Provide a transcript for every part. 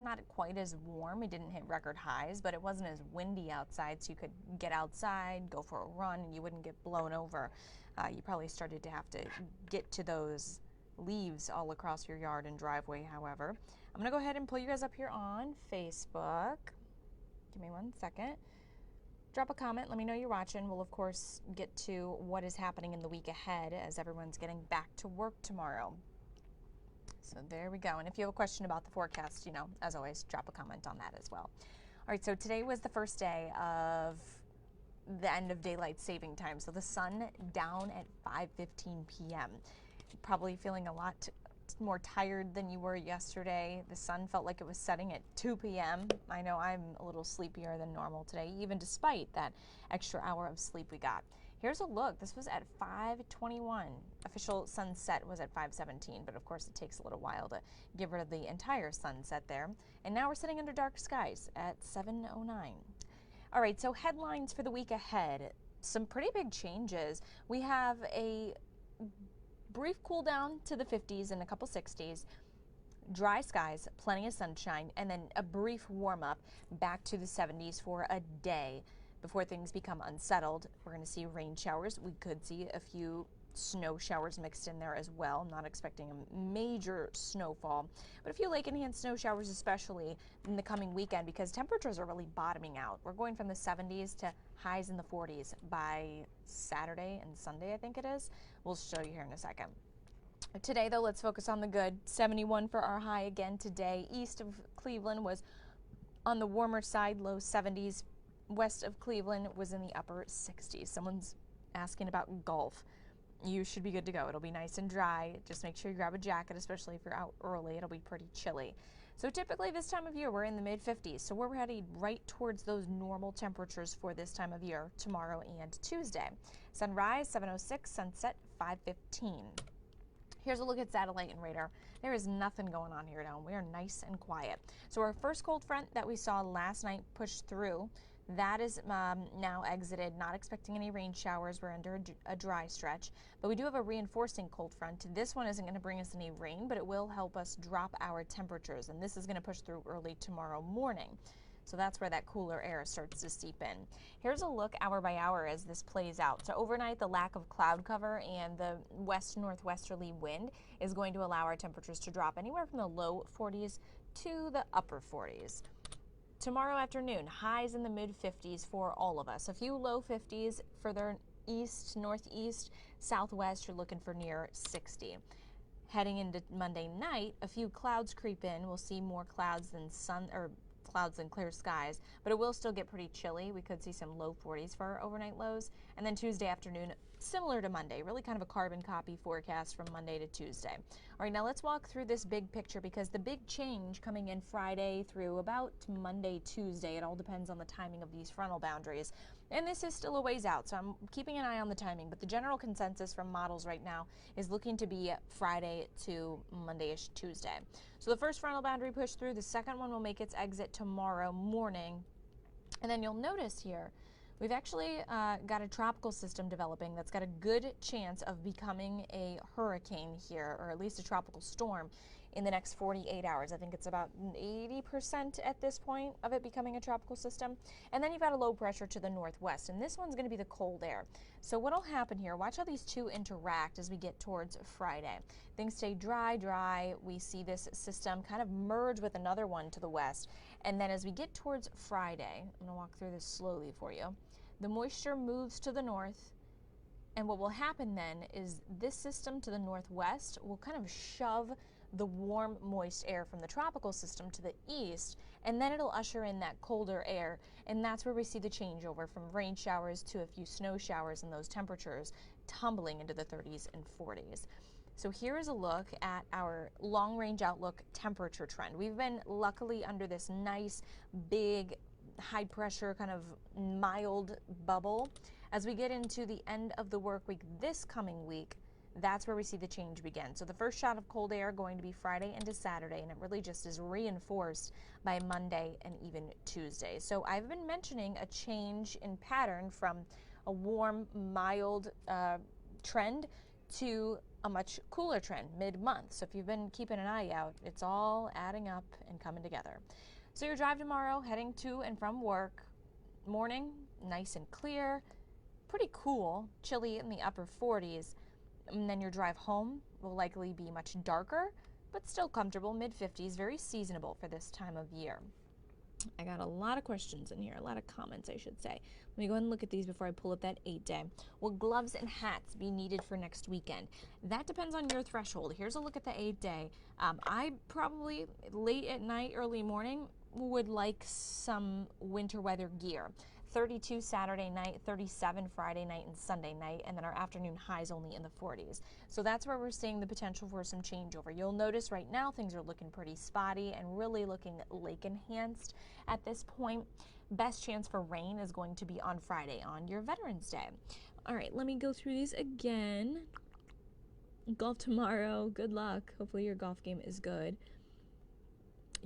not quite as warm. It didn't hit record highs, but it wasn't as windy outside, so you could get outside, go for a run, and you wouldn't get blown over. You probably started to have to get to those leaves all across your yard and driveway, however. I'm going to go ahead and pull you guys up here on Facebook. Give me 1 second. Drop a comment. Let me know you're watching. We'll, of course, get to what is happening in the week ahead as everyone's getting back to work tomorrow. So there we go. And if you have a question about the forecast, you know, as always, drop a comment on that as well. All right, so today was the first day of the end of daylight saving time. So the sun down at 5:15 p.m. Probably feeling a lot more tired than you were yesterday. The sun felt like it was setting at 2 p.m. I know I'm a little sleepier than normal today, even despite that extra hour of sleep we got. Here's a look. This was at 5:21. Official sunset was at 5:17, but of course it takes a little while to give rid of the entire sunset there. And now we're sitting under dark skies at 7:09. All right, so headlines for the week ahead. Some pretty big changes. We have a brief cool down to the 50s and a couple 60s, dry skies, plenty of sunshine, and then a brief warm up back to the 70s for a day before things become unsettled. We're going to see rain showers. We could see a few snow showers mixed in there as well. I'm not expecting a major snowfall, but a few lake enhanced snow showers, especially in the coming weekend, because temperatures are really bottoming out. We're going from the 70s to highs in the 40s by Saturday and Sunday, I think it is. We'll show you here in a second. Today, though, let's focus on the good. 71 for our high again today. East of Cleveland was on the warmer side, low 70s. West of Cleveland was in the upper 60s. Someone's asking about golf. You should be good to go. It'll be nice and dry. Just make sure you grab a jacket, especially if you're out early. It'll be pretty chilly. So typically this time of year, we're in the mid 50s. So we're heading right towards those normal temperatures for this time of year, tomorrow and Tuesday. Sunrise, 7:06, sunset, 5:15. Here's a look at satellite and radar. There is nothing going on here now. We are nice and quiet. So our first cold front that we saw last night pushed through. That is now exited. Not expecting any rain showers. We're under a dry stretch. But we do have a reinforcing cold front. This one isn't going to bring us any rain, but it will help us drop our temperatures. And this is going to push through early tomorrow morning. So that's where that cooler air starts to seep in. Here's a look hour by hour as this plays out. So overnight, the lack of cloud cover and the west-northwesterly wind is going to allow our temperatures to drop anywhere from the low 40s to the upper 40s. Tomorrow afternoon, highs in the mid-50s for all of us. A few low 50s further east, northeast, southwest, you're looking for near 60. Heading into Monday night, a few clouds creep in. We'll see more clouds than clouds and clear skies, but it will still get pretty chilly. We could see some low 40s for our overnight lows. And then Tuesday afternoon, similar to Monday, really kind of a carbon copy forecast from Monday to Tuesday. All right, now let's walk through this big picture, because the big change coming in Friday through about Monday, Tuesday, it all depends on the timing of these frontal boundaries. And this is still a ways out, so I'm keeping an eye on the timing, but the general consensus from models right now is looking to be Friday to Monday-ish Tuesday. So the first frontal boundary pushed through, the second one will make its exit tomorrow morning. And then you'll notice here, we've actually got a tropical system developing that's got a good chance of becoming a hurricane here, or at least a tropical storm in the next 48 hours. I think it's about 80% at this point of it becoming a tropical system. And then you've got a low pressure to the northwest, and this one's going to be the cold air. So what'll happen here, watch how these two interact as we get towards Friday. Things stay dry. We see this system kind of merge with another one to the west. And then as we get towards Friday, I'm going to walk through this slowly for you. The moisture moves to the north, and what will happen then is this system to the northwest will kind of shove the warm, moist air from the tropical system to the east, and then it'll usher in that colder air, and that's where we see the changeover from rain showers to a few snow showers, and those temperatures tumbling into the 30s and 40s. So here is a look at our long-range outlook temperature trend. We've been luckily under this nice, big, high-pressure, kind of mild bubble. As we get into the end of the work week this coming week, that's where we see the change begin. So the first shot of cold air going to be Friday into Saturday, and it really just is reinforced by Monday and even Tuesday. So I've been mentioning a change in pattern from a warm, mild trend to a much cooler trend mid-month. So if you've been keeping an eye out, it's all adding up and coming together. So your drive tomorrow, heading to and from work, morning, nice and clear, pretty cool, chilly in the upper 40s. And then your drive home will likely be much darker, but still comfortable, mid-50s, very seasonable for this time of year. I got a lot of questions in here, a lot of comments, I should say. Let me go ahead and look at these before I pull up that 8-day. Will gloves and hats be needed for next weekend? That depends on your threshold. Here's a look at the 8-day. I probably, late at night, early morning, would like some winter weather gear. 32 Saturday night, 37 Friday night and Sunday night, and then our afternoon highs only in the 40s. So that's where we're seeing the potential for some changeover. You'll notice right now things are looking pretty spotty and really looking lake enhanced at this point. Best chance for rain is going to be on Friday, on your Veterans Day. All right, let me go through these again. Golf tomorrow, good luck. Hopefully your golf game is good.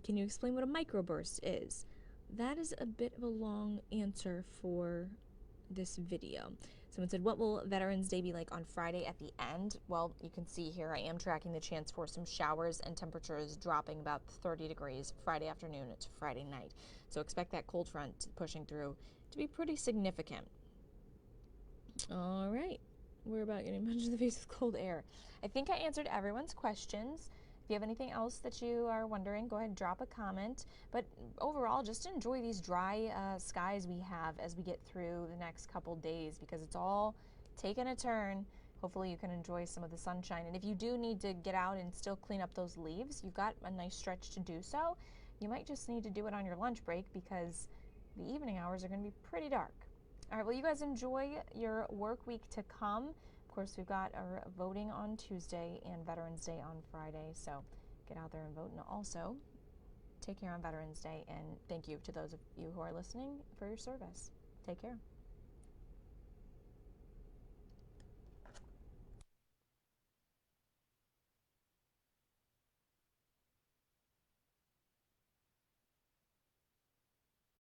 Can you explain what a microburst is? That is a bit of a long answer for this video. Someone said, what will Veterans Day be like on Friday at the end? Well, you can see here I am tracking the chance for some showers and temperatures dropping about 30 degrees Friday afternoon to Friday night. So expect that cold front pushing through to be pretty significant. All right. We're about getting punched in the face with cold air. I think I answered everyone's questions. If you have anything else that you are wondering, go ahead and drop a comment. But overall, just enjoy these dry skies we have as we get through the next couple days, because it's all taking a turn. Hopefully you can enjoy some of the sunshine. And if you do need to get out and still clean up those leaves, you've got a nice stretch to do so. You might just need to do it on your lunch break, because the evening hours are going to be pretty dark. All right, well, you guys enjoy your work week to come. Of course, we've got our voting on Tuesday and Veterans Day on Friday, so get out there and vote. And also, take care on Veterans Day, and thank you to those of you who are listening for your service. Take care.